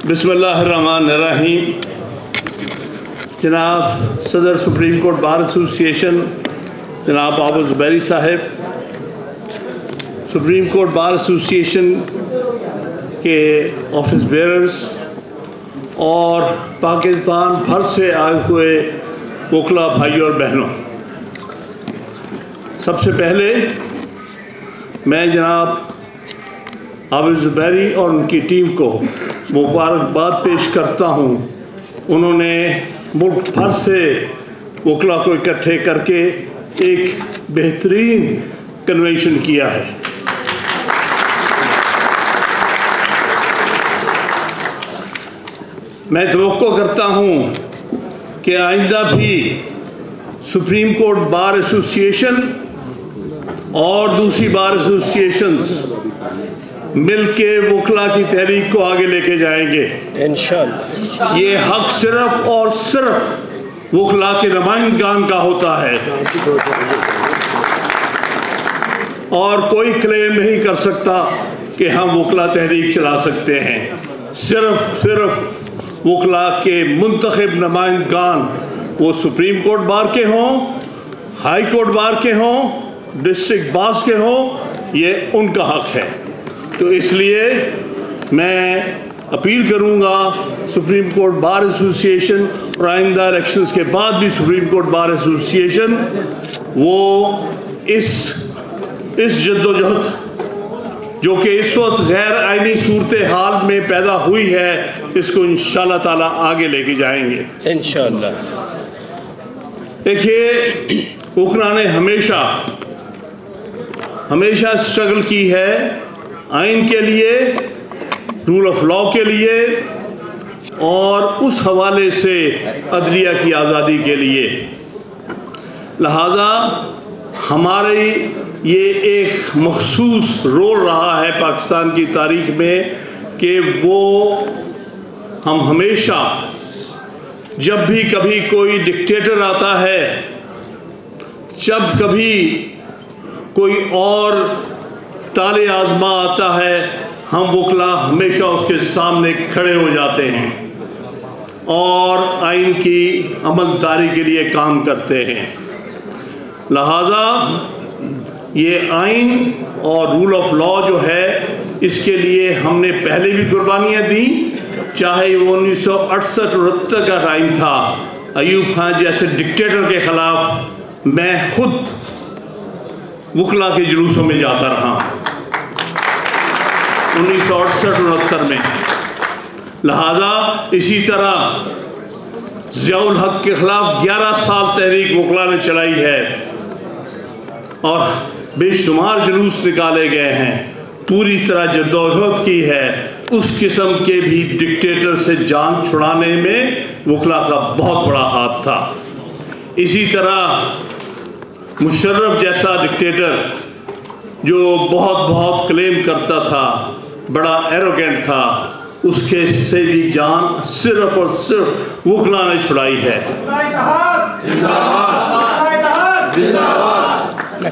बिस्मिल्लाहिर्रहमानिर्रहीम। जनाब सदर सुप्रीम कोर्ट बार एसोसिएशन जनाब आबू ज़ुबैरी साहब, सुप्रीम कोर्ट बार एसोसिएशन के ऑफिस बेयरर्स और पाकिस्तान भर से आए हुए वकला भाइयों और बहनों, सबसे पहले मैं जनाब आबू ज़ुबैरी और उनकी टीम को मुबारकबाद पेश करता हूँ। उन्होंने मुल्क भर से वकला को इकट्ठे करके एक बेहतरीन कन्वेंशन किया है। मैं तवक्को करता हूँ कि आइंदा भी सुप्रीम कोर्ट बार एसोसिएशन और दूसरी बार एसोसिएशंस मिलके वकला की तहरीक को आगे लेके जाएंगे इंशाअल्लाह। ये हक सिर्फ और सिर्फ वकला के नुमाइंदगान का होता है और कोई क्लेम नहीं कर सकता कि हम वकला तहरीक चला सकते हैं। सिर्फ वकला के मुंतखब नुमाइंदगान, वो सुप्रीम कोर्ट बार के हों, हाई कोर्ट बार के हों, डिस्ट्रिक्ट बार्स के हों, ये उनका हक है। तो इसलिए मैं अपील करूंगा सुप्रीम कोर्ट बार एसोसिएशन और आइंदा इलेक्शंस के बाद भी सुप्रीम कोर्ट बार एसोसिएशन वो इस जद्दोजहद जो कि इस वक्त गैर आइनी सूरत हाल में पैदा हुई है, इसको इंशाअल्लाह ताला आगे लेके जाएंगे इंशाअल्लाह। देखिए, वकला ने हमेशा स्ट्रगल की है आइन के लिए, रूल ऑफ लॉ के लिए और उस हवाले से अदलिया की आज़ादी के लिए। लिहाजा हमारी ये एक मखसूस रोल रहा है पाकिस्तान की तारीख में कि वो हम हमेशा जब भी कभी कोई डिक्टेटर आता है, जब कभी कोई और ताले आजमा आता है, हम वकला हमेशा उसके सामने खड़े हो जाते हैं और आइन की अमलदारी के लिए काम करते हैं। लिहाजा ये आइन और रूल ऑफ लॉ जो है, इसके लिए हमने पहले भी कुर्बानियाँ दी, चाहे वो 1968-69 का टाइम था, अयूब खान जैसे डिक्टेटर के ख़िलाफ़ मैं खुद वकला के जुलूसों में जाता रहा 1968-69 में। लिहाजा इसी तरह ज़ियाउल हक के ख़िलाफ़ 11 साल तहरीक वकला ने चलाई है और बेशुमार जुलूस निकाले गए हैं, पूरी तरह जद्दोजहद की है। उस किस्म के भी डिक्टेटर से जान छुड़ाने में वकला का बहुत बड़ा हाथ था। इसी तरह मुशर्रफ जैसा डिक्टेटर जो बहुत क्लेम करता था, बड़ा एरोगेंट था, उसके से भी जान सिर्फ और सिर्फ वकला ने छुड़ाई है।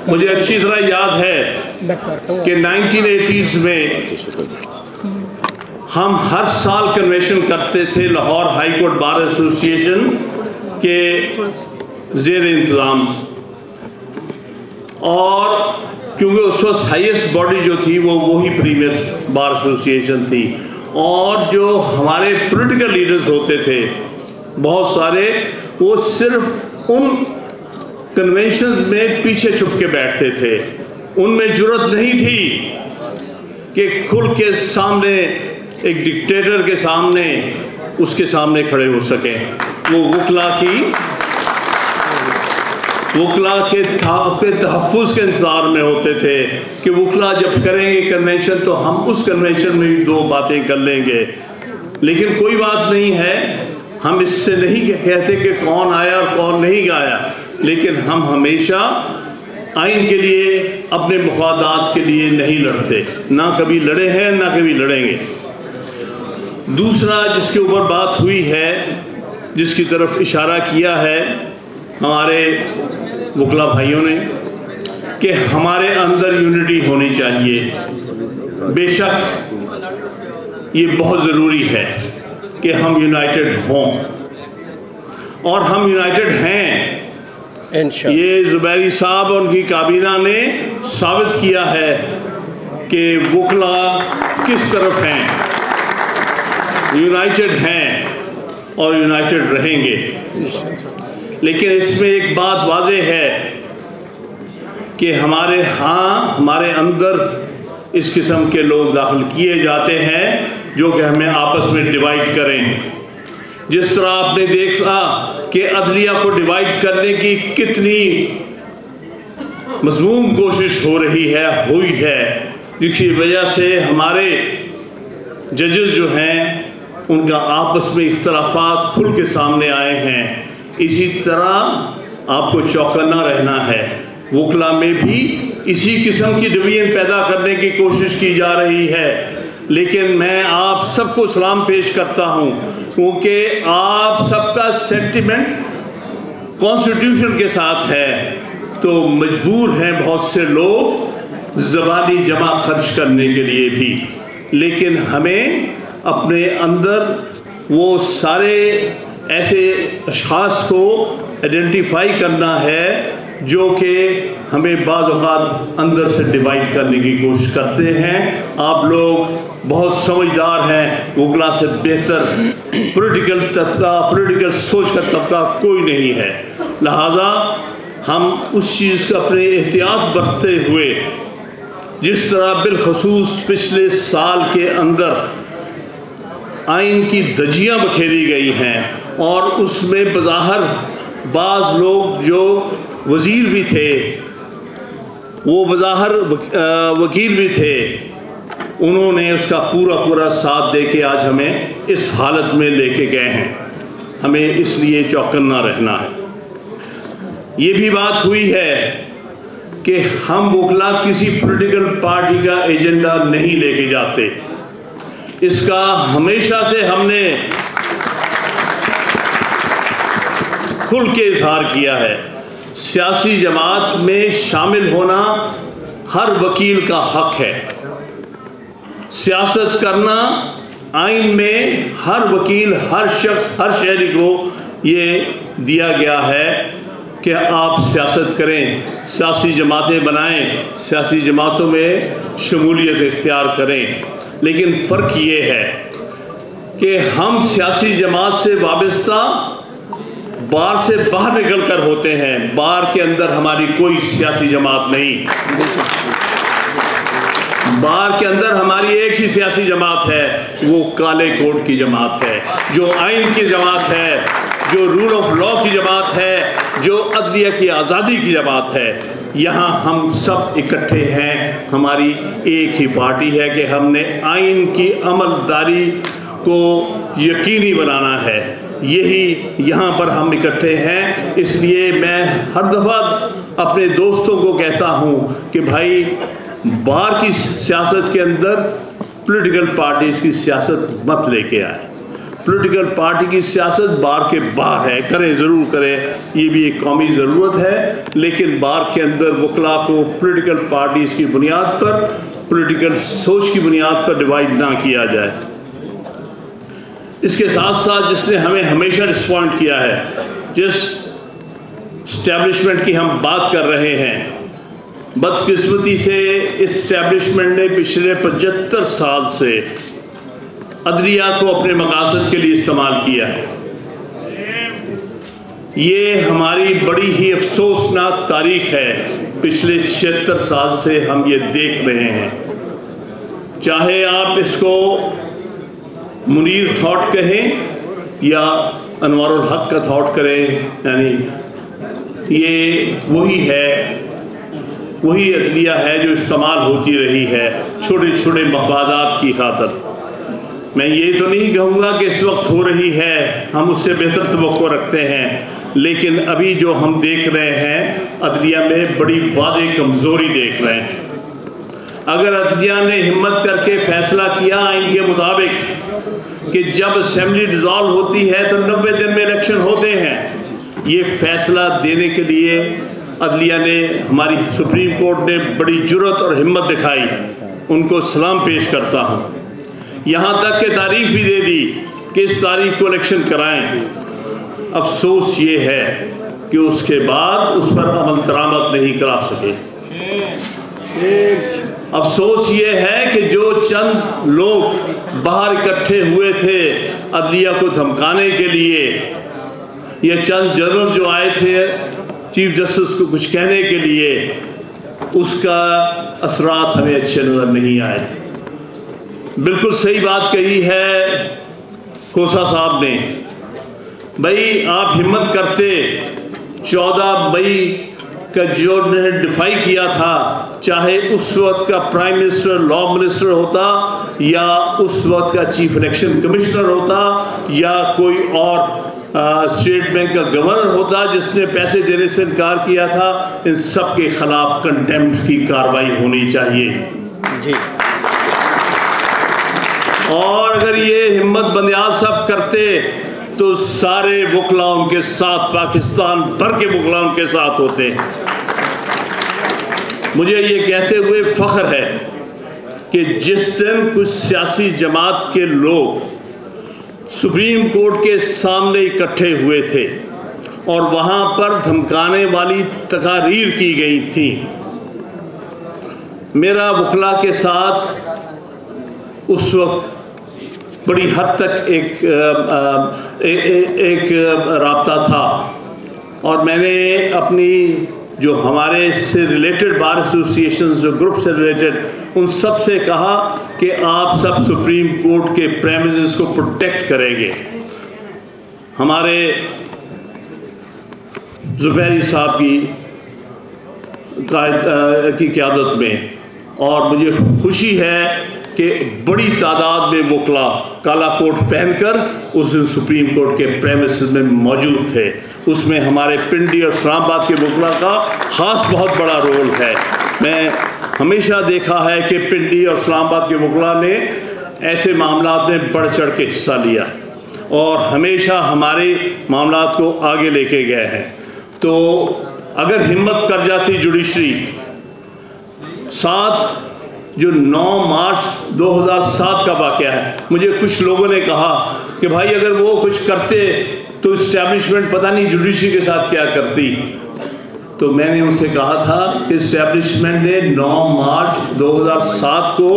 मुझे अच्छी तरह याद है कि 1980s में हम हर साल कन्वेंशन करते थे Lahore high court bar association के ज़ेर इंतज़ाम, और क्योंकि उस वक्त हाईएस्ट बॉडी जो थी वो वही प्रीमियर बार एसोसिएशन थी, और जो हमारे पॉलिटिकल लीडर्स होते थे बहुत सारे, वो सिर्फ उन कन्वेंशंस में पीछे छुप के बैठते थे। उनमें जुर्रत नहीं थी कि खुल के सामने एक डिक्टेटर के सामने उसके सामने खड़े हो सकें। वो वकला के तहफ़्फ़ुज़ के इंतज़ार में होते थे कि वकला जब करेंगे कन्वेंशन तो हम उस कन्वेंशन में भी 2 बातें कर लेंगे। लेकिन कोई बात नहीं है, हम इससे नहीं कहते कि कौन आया और कौन नहीं आया, लेकिन हम हमेशा आइन के लिए, अपने मफादात के लिए नहीं लड़ते, ना कभी लड़े हैं ना कभी लड़ेंगे। दूसरा जिसके ऊपर बात हुई है, जिसकी तरफ इशारा किया है हमारे वकला भाइयों ने, कि हमारे अंदर यूनिटी होनी चाहिए। बेशक ये बहुत ज़रूरी है कि हम यूनाइटेड हों, और हम यूनाइटेड हैं। ये ज़ुबैरी साहब और उनकी काबीना ने साबित किया है कि वकला किस तरफ हैं, यूनाइटेड हैं और यूनाइटेड रहेंगे। लेकिन इसमें एक बात वाज़ेह है कि हमारे अंदर इस किस्म के लोग दाखिल किए जाते हैं जो कि हमें आपस में डिवाइड करें। जिस तरह आपने देखा कि अदलिया को डिवाइड करने की कितनी मज़मूम कोशिश हुई है, जिसकी वजह से हमारे जजेस जो हैं उनका आपस में इख्तलाफात खुल के सामने आए हैं। इसी तरह आपको चौकन्ना रहना है। वकला में भी इसी किस्म की डिवीजन पैदा करने की कोशिश की जा रही है। लेकिन मैं आप सबको सलाम पेश करता हूं, क्योंकि आप सबका सेंटिमेंट कॉन्स्टिट्यूशन के साथ है, तो मजबूर हैं बहुत से लोग ज़बानी जमा खर्च करने के लिए भी। लेकिन हमें अपने अंदर वो सारे ऐसे अशख़ास को आइडेंटिफाई करना है जो कि हमें बाज़ औक़ात अंदर से डिवाइड करने की कोशिश करते हैं। आप लोग बहुत समझदार हैं, वकला से बेहतर पॉलिटिकल सोच का तबका कोई नहीं है। लिहाजा हम उस चीज़ का अपने एहतियात बरतते हुए, जिस तरह बिलखसूस पिछले साल के अंदर आइन की धज्जियाँ बखेरी गई हैं और उसमें बज़ाहिर बाज़ लोग जो वज़ीर भी थे, वो बज़ाहिर वकील भी थे, उन्होंने उसका पूरा साथ दे के आज हमें इस हालत में लेके गए हैं। हमें इसलिए चौकन्ना रहना है। ये भी बात हुई है कि हम वकला किसी पॉलिटिकल पार्टी का एजेंडा नहीं लेके जाते। इसका हमेशा से हमने खुल के इजहार किया है। सियासी जमात में शामिल होना हर वकील का हक है। सियासत करना आइन में हर वकील, हर शख्स, हर शहरी को ये दिया गया है कि आप सियासत करें, सियासी जमातें बनाएं, सियासी जमातों में शमूलियत इख्तियार करें। लेकिन फ़र्क ये है कि हम सियासी जमात से वाबस्ता बार से बाहर निकल कर होते हैं। बार के अंदर हमारी कोई सियासी जमात नहीं। बार के अंदर हमारी एक ही सियासी जमात है, वो काले कोट की जमात है, जो आइन की जमात है, जो रूल ऑफ लॉ की जमात है, जो अदलिया की आज़ादी की जमात है। यहाँ हम सब इकट्ठे हैं। हमारी एक ही पार्टी है कि हमने आइन की अमलदारी को यकीनी बनाना है। यही यहाँ पर हम इकट्ठे हैं। इसलिए मैं हर दफ़ा अपने दोस्तों को कहता हूँ कि भाई, बार की सियासत के अंदर पॉलिटिकल पार्टीज़ की सियासत मत लेके आए। पॉलिटिकल पार्टी की सियासत बार के बाहर है, करें ज़रूर करें, ये भी एक कौमी ज़रूरत है। लेकिन बार के अंदर वकला को पॉलिटिकल पार्टीज़ की बुनियाद पर, पॉलिटिकल सोच की बुनियाद पर डिवाइड ना किया जाए। इसके साथ साथ जिसने हमें हमेशा रिस्पॉन्ड किया है, जिस इस्टेब्लिशमेंट की हम बात कर रहे हैं, बदकिस्मती से इस इस्टेब्लिशमेंट ने पिछले 75 साल से अदलिया को अपने मकासद के लिए इस्तेमाल किया है। ये हमारी बड़ी ही अफसोसनाक तारीख है। पिछले 76 साल से हम ये देख रहे हैं। चाहे आप इसको मुनीर थॉट कहें या अनवारुल हक का थॉट करें, यानी ये वही अदलिया है जो इस्तेमाल होती रही है छोटे छोटे मफादात की खातिर। मैं ये तो नहीं कहूँगा कि इस वक्त हो रही है, हम उससे बेहतर तवक्को रखते हैं। लेकिन अभी जो हम देख रहे हैं, अदलिया में बड़ी वाज़ेह कमज़ोरी देख रहे हैं। अगर अदलिया ने हिम्मत करके फैसला किया आइन के मुताबिक कि जब असेंबली डिज़ॉल्व होती है तो 90 दिन में इलेक्शन होते हैं, ये फैसला देने के लिए अदलिया ने, हमारी सुप्रीम कोर्ट ने बड़ी जुर्रत और हिम्मत दिखाई उनको सलाम पेश करता हूँ। यहाँ तक के तारीख भी दे दी कि इस तारीख को इलेक्शन कराएं। अफसोस ये है कि उसके बाद उस पर अमल दरामद नहीं करा सके। अफसोस ये है कि जो चंद लोग बाहर इकट्ठे हुए थे अदलिया को धमकाने के लिए, ये चंद जनरल जो आए थे चीफ जस्टिस को कुछ कहने के लिए, उसका असरात हमें अच्छे नज़र नहीं आए। बिल्कुल सही बात कही है खोसा साहब ने। भाई आप हिम्मत करते 14 मई का जो ने डिफाई किया था, चाहे उस वक्त का प्राइम मिनिस्टर लॉ मिनिस्टर होता या उस वक्त का चीफ इलेक्शन कमिश्नर होता या कोई और स्टेट बैंक का गवर्नर होता जिसने पैसे देने से इनकार किया था, इन सब के खिलाफ कंटेम्प्ट की कार्रवाई होनी चाहिए जी। और अगर ये हिम्मत बंदियाल साहब करते तो सारे वकला उनके साथ, पाकिस्तान भर के वकला उनके साथ होते। मुझे ये कहते हुए फख्र है कि जिस दिन कुछ सियासी जमात के लोग सुप्रीम कोर्ट के सामने इकट्ठे हुए थे और वहां पर धमकाने वाली तकारीर की गई थी, मेरा वकला के साथ उस वक्त बड़ी हद तक एक राब्ता था और मैंने अपनी जो हमारे से रिलेटेड बार एसोसिएशन जो ग्रुप से रिलेटेड उन सब से कहा कि आप सब सुप्रीम कोर्ट के प्रेमिसेस को प्रोटेक्ट करेंगे। हमारे जुबैरी साहब की क़यादत में, और मुझे खुशी है कि बड़ी तादाद में वकला काला कोट पहनकर उस दिन सुप्रीम कोर्ट के प्रेमिसेस में मौजूद थे। उसमें हमारे पिंडी और इस्लामाबाद के वकला का ख़ास बहुत बड़ा रोल है। मैं हमेशा देखा है कि पिंडी और इस्लामाबाद के वकला ने ऐसे मामलात में बढ़ चढ़ के हिस्सा लिया और हमेशा हमारे मामलात को आगे लेके गए हैं। तो अगर हिम्मत कर जाती जुडिशरी, साथ जो 9 मार्च 2007 का वाक़या है, मुझे कुछ लोगों ने कहा कि भाई अगर वो कुछ करते तो इस्टेब्लिशमेंट पता नहीं जुडिशरी के साथ क्या करती। तो मैंने उनसे कहा था कि इस्टेब्लिशमेंट ने 9 मार्च 2007 को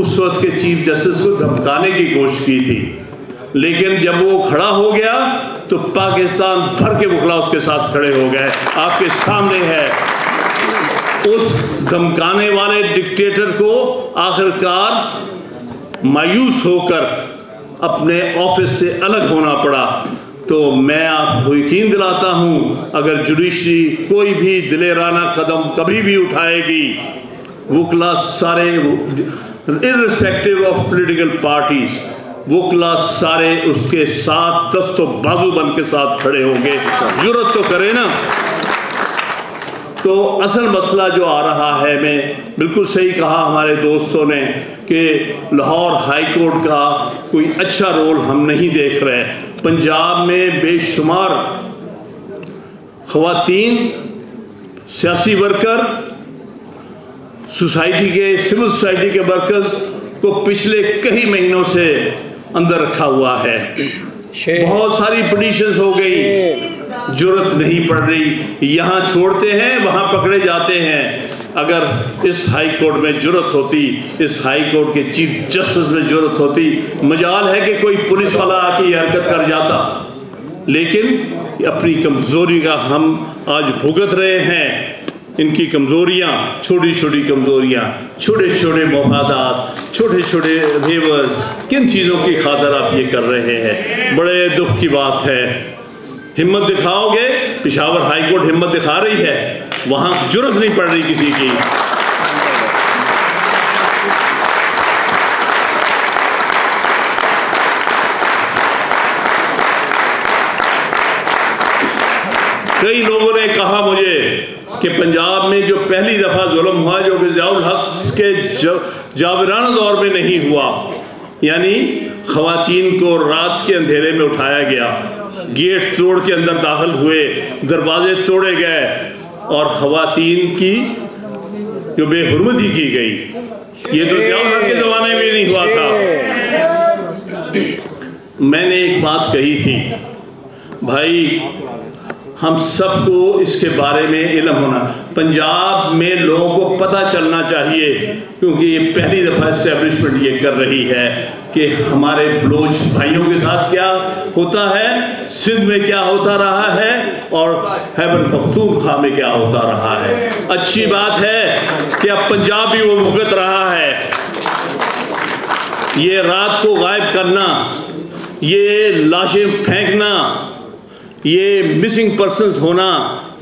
उस वक्त के चीफ जस्टिस को धमकाने की कोशिश की थी, लेकिन जब वो खड़ा हो गया तो पाकिस्तान भर के वकला उसके साथ खड़े हो गए। आपके सामने है उस धमकाने वाले डिक्टेटर को आखिरकार मायूस होकर अपने ऑफिस से अलग होना पड़ा। तो मैं आपको यकीन दिलाता हूं, अगर जुडिशरी कोई भी दिलेराना कदम कभी भी उठाएगी, वकला सारे इर्रिस्पेक्टिव ऑफ पॉलिटिकल पार्टीज, वकला सारे उसके साथ दस्तों बाजू बन के साथ खड़े होंगे। जुर्रत तो करे ना। तो असल मसला जो आ रहा है, मैं बिल्कुल सही कहा हमारे दोस्तों ने कि लाहौर हाई कोर्ट का कोई अच्छा रोल हम नहीं देख रहे। पंजाब में बेशुमार ख़वातीन, सियासी वर्कर, सोसाइटी के सिविल सोसाइटी के वर्कर्स को पिछले कई महीनों से अंदर रखा हुआ है। बहुत सारी पिटीशंस हो गई, जुर्रत नहीं पड़ रही। यहाँ छोड़ते हैं, वहाँ पकड़े जाते हैं। अगर इस हाई कोर्ट में जुर्रत होती, इस हाई कोर्ट के चीफ जस्टिस में जुर्रत होती, मजाल है कि कोई पुलिस वाला आके ये हरकत कर जाता। लेकिन अपनी कमज़ोरी का हम आज भुगत रहे हैं। इनकी कमज़ोरियाँ, छोटी छोटी कमज़ोरियाँ, छोटे छोटे मफादात, छोटे छोटे फेवर्स, किन चीज़ों की खातिर आप ये कर रहे हैं? बड़े दुख की बात है। हिम्मत दिखाओगे, पेशावर हाई कोर्ट हिम्मत दिखा रही है, वहाँ जुर्रत नहीं पड़ रही किसी की। कई लोगों ने कहा मुझे कि पंजाब में जो पहली दफ़ा जुल्म हुआ, जो कि ज़ियाउल हक के जाबिराना दौर में नहीं हुआ, यानी ख़वातीन को रात के अंधेरे में उठाया गया, गेट तोड़ के अंदर दाखिल हुए, दरवाजे तोड़े गए और ख़वातीन की जो बेहुरमती की गई, ये तो ज़ियाउल हक के ज़माने में नहीं हुआ था। मैंने एक बात कही थी, भाई हम सबको इसके बारे में इल्म होना, पंजाब में लोगों को पता चलना चाहिए, क्योंकि ये पहली दफ़ा इस्टेब्लिशमेंट ये कर रही है कि हमारे बलोच भाइयों के साथ क्या होता है, सिंध में क्या होता रहा है और खैबर पख्तूनख्वा में क्या होता रहा है। अच्छी बात है कि अब पंजाब भी वो भुगत रहा है। ये रात को गायब करना, ये लाशें फेंकना, ये मिसिंग पर्सन्स होना,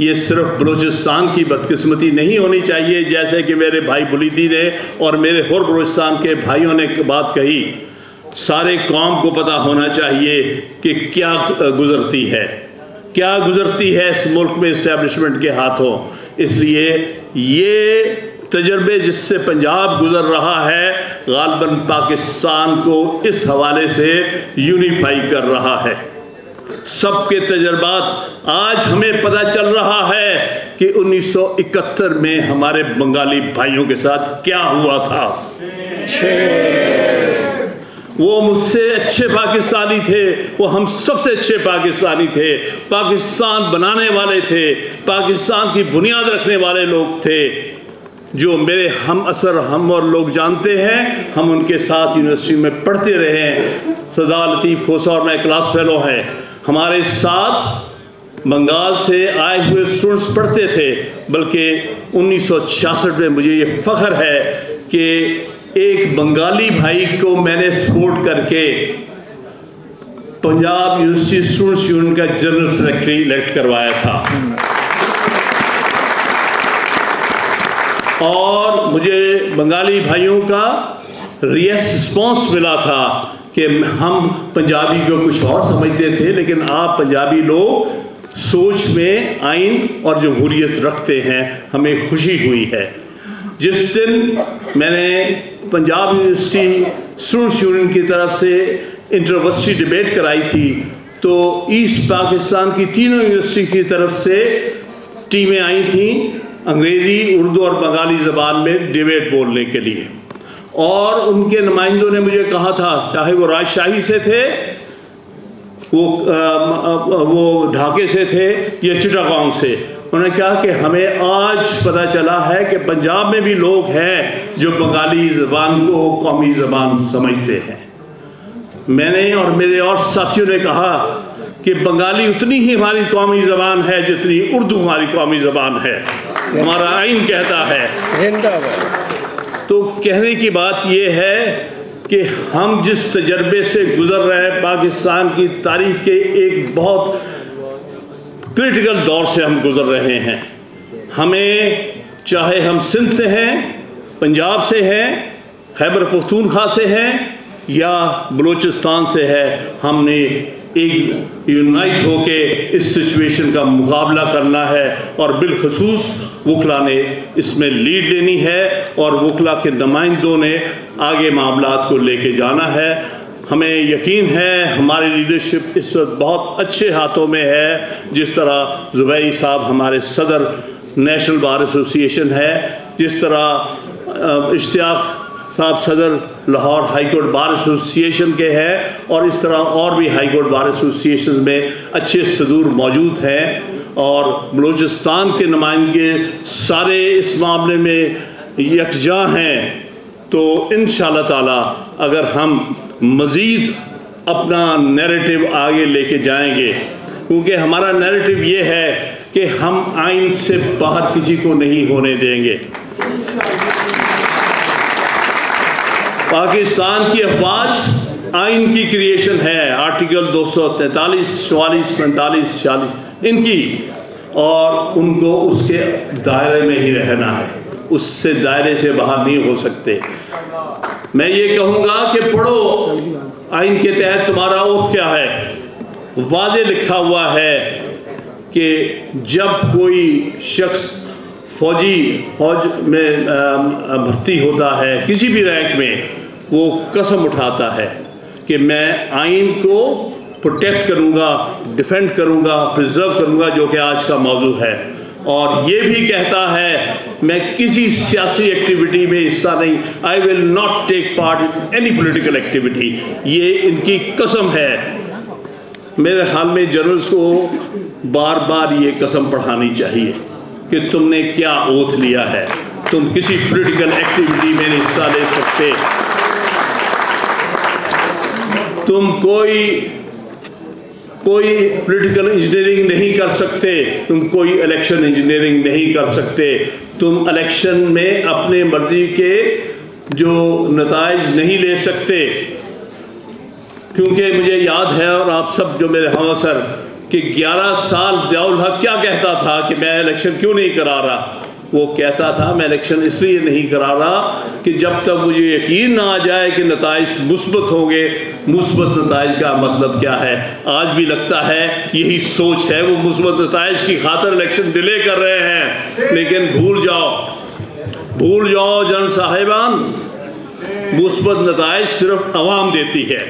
ये सिर्फ बलूचिस्तान की बदकिस्मती नहीं होनी चाहिए, जैसे कि मेरे भाई बुलीदी ने और मेरे और बलूचिस्तान के भाइयों ने बात कही। सारे कौम को पता होना चाहिए कि क्या गुजरती है, क्या गुजरती है इस मुल्क में इस्टेब्लिशमेंट के हाथों। इसलिए ये तजर्बे जिससे पंजाब गुजर रहा है, गालबन पाकिस्तान को इस हवाले से यूनिफाई कर रहा है। सबके तजर्बात आज हमें पता चल रहा है कि 1971 में हमारे बंगाली भाइयों के साथ क्या हुआ था। वो मुझसे अच्छे पाकिस्तानी थे, वो हम सबसे अच्छे पाकिस्तानी थे, पाकिस्तान बनाने वाले थे, पाकिस्तान की बुनियाद रखने वाले लोग थे, जो मेरे हम असर हम और लोग जानते हैं। हम उनके साथ यूनिवर्सिटी में पढ़ते रहे हैं। सदा लतीफ़ खोसा और मैं क्लास फेलो हैं, हमारे साथ बंगाल से आए हुए स्टूडेंट्स पढ़ते थे। बल्कि 1966 में मुझे ये फ़ख्र है कि एक बंगाली भाई को मैंने सपोर्ट करके पंजाब यूनिवर्सिटी स्टूडेंट्स यूनियन का जनरल सेक्रेटरी इलेक्ट करवाया था। और मुझे बंगाली भाइयों का रिस्पॉन्स मिला था कि हम पंजाबी को कुछ और समझते थे, लेकिन आप पंजाबी लोग सोच में आइन और जमहूरियत रखते हैं, हमें खुशी हुई है। जिस दिन मैंने पंजाब यूनिवर्सिटी स्टूडेंट्स यूनियन की तरफ से इंटरवर्सिटी डिबेट कराई थी, तो ईस्ट पाकिस्तान की तीनों यूनिवर्सिटी की तरफ से टीमें आई थीं अंग्रेज़ी, उर्दू और बंगाली ज़बान में डिबेट बोलने के लिए। और उनके नुमाइंदों ने मुझे कहा था, चाहे वो राजशाही से थे, वो ढाके से थे या चिटागोंग से, उन्होंने कहा कि हमें आज पता चला है कि पंजाब में भी लोग हैं जो बंगाली ज़बान को कौमी ज़बान समझते हैं। मैंने और मेरे और साथियों ने कहा कि बंगाली उतनी ही हमारी कौमी ज़बान है जितनी उर्दू हमारी कौमी ज़बान है, हमारा आइन कहता है। तो कहने की बात यह है कि हम जिस तजर्बे से गुजर रहे हैं, पाकिस्तान की तारीख के एक बहुत क्रिटिकल दौर से हम गुजर रहे हैं। हमें, चाहे हम सिंध से हैं, पंजाब से हैं, खैबर पख्तूनख्वा से हैं या बलूचिस्तान से है, हमने एक यूनाइट होके इस सिचुएशन का मुकाबला करना है। और बिलखसूस वकला ने इसमें लीड लेनी है और वकला के नुमाइंदों ने आगे मामलात को लेके जाना है। हमें यकीन है हमारी लीडरशिप इस वक्त बहुत अच्छे हाथों में है। जिस तरह ज़ुबैरी साहब हमारे सदर नेशनल बार एसोसिएशन है, जिस तरह इश्तियाक साहब सदर Lahore high court bar association के हैं, और इस तरह और भी हाई कोर्ट बार एसोसिएशन में अच्छे सदूर मौजूद हैं। और बलूचिस्तान के नुमाइंदे सारे इस मामले में यकजा हैं। तो इंशाअल्लाह ताला अगर हम मज़ीद अपना नैरेटिव आगे लेके जाएंगे, क्योंकि हमारा नैरेटिव ये है कि हम आइन से बाहर किसी को नहीं होने देंगे। पाकिस्तान की अफवाज आइन की क्रिएशन है, आर्टिकल 243, 44, 45, 46 इनकी, और उनको उसके दायरे में ही रहना है, उससे दायरे से बाहर नहीं हो सकते। मैं ये कहूँगा कि पढ़ो आइन के तहत तुम्हारा ओथ क्या है। वाज़े लिखा हुआ है कि जब कोई शख्स फौज में भर्ती होता है किसी भी रैंक में, वो कसम उठाता है कि मैं आइन को प्रोटेक्ट करूँगा, डिफेंड करूँगा, प्रिजर्व करूँगा, जो कि आज का मौजू है। और ये भी कहता है मैं किसी सियासी एक्टिविटी में हिस्सा नहीं, I will not take part in any political activity. ये इनकी कसम है। मेरे ख्याल में जनरल्स को बार बार ये कसम पढ़ानी चाहिए कि तुमने क्या ओथ लिया है, तुम किसी पॉलिटिकल एक्टिविटी में हिस्सा ले सकते, तुम कोई पॉलिटिकल इंजीनियरिंग नहीं कर सकते, तुम कोई इलेक्शन इंजीनियरिंग नहीं कर सकते, तुम इलेक्शन में अपने मर्जी के जो नताइज नहीं ले सकते। क्योंकि मुझे याद है, और आप सब जो मेरे हमअसर, कि 11 साल ज़ियाउल हक क्या कहता था कि मैं इलेक्शन क्यों नहीं करा रहा। वो कहता था मैं इलेक्शन इसलिए नहीं करा रहा कि जब तक मुझे यकीन ना आ जाए कि नताइज मुस्बत होंगे। मुस्बत नताइज का मतलब क्या है? आज भी लगता है यही सोच है, वो मुस्बत नताइज की खातिर इलेक्शन डिले कर रहे हैं। लेकिन भूल जाओ जनरल साहिबान, मुस्बत नताइज सिर्फ अवाम देती है।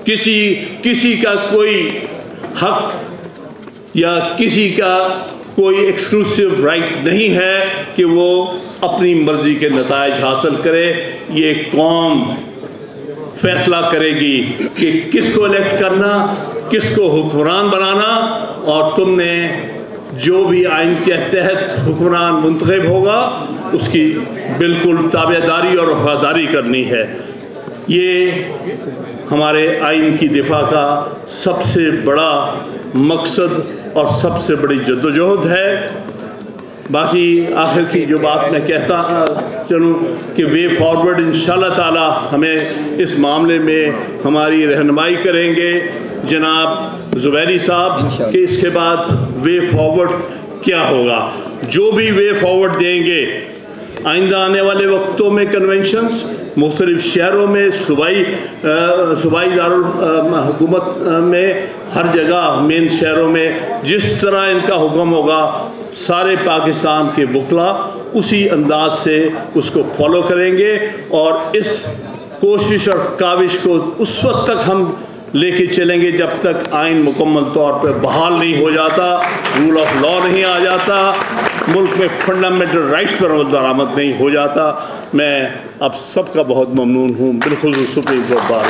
किसी का कोई हक या किसी का कोई एक्सक्लूसिव राइट नहीं है कि वो अपनी मर्जी के नताइज हासिल करे। ये कौम फैसला करेगी कि किसको इलेक्ट करना, किसको हुक्मरान बनाना, और तुमने जो भी आइन के तहत हुक्मरान मुंतखब होगा उसकी बिल्कुल ताबेदारी और वफादारी करनी है। ये हमारे आइन की दिफा का सबसे बड़ा मकसद और सबसे बड़ी जद्दोजहद है। बाकी आखिर की जो बात मैं कहता चलूँ कि वे फॉरवर्ड इंशाल्लाह ताला हमें इस मामले में हमारी रहनुमाई करेंगे जनाब ज़ुबैरी साहब, कि इसके बाद वे फॉरवर्ड क्या होगा। जो भी वे फॉरवर्ड देंगे, आइंदा आने वाले वक्तों में कन्वेंशंस मुख्तलिफ शहरों में, सूबाई दारुल हुकूमत में, हर जगह मेन शहरों में जिस तरह इनका हुक्म होगा, सारे पाकिस्तान के वकला उसी अंदाज से उसको फॉलो करेंगे। और इस कोशिश और काविश को उस वक्त तक हम लेके चलेंगे जब तक आइन मुकम्मल तौर पर बहाल नहीं हो जाता, रूल ऑफ लॉ नहीं आ जाता, मुल्क में फंडामेंटल राइट्स पर दरामद नहीं हो जाता। मैं आप सबका बहुत ममनून हूँ। बिल्कुल सुप्रीम कोर्ट बार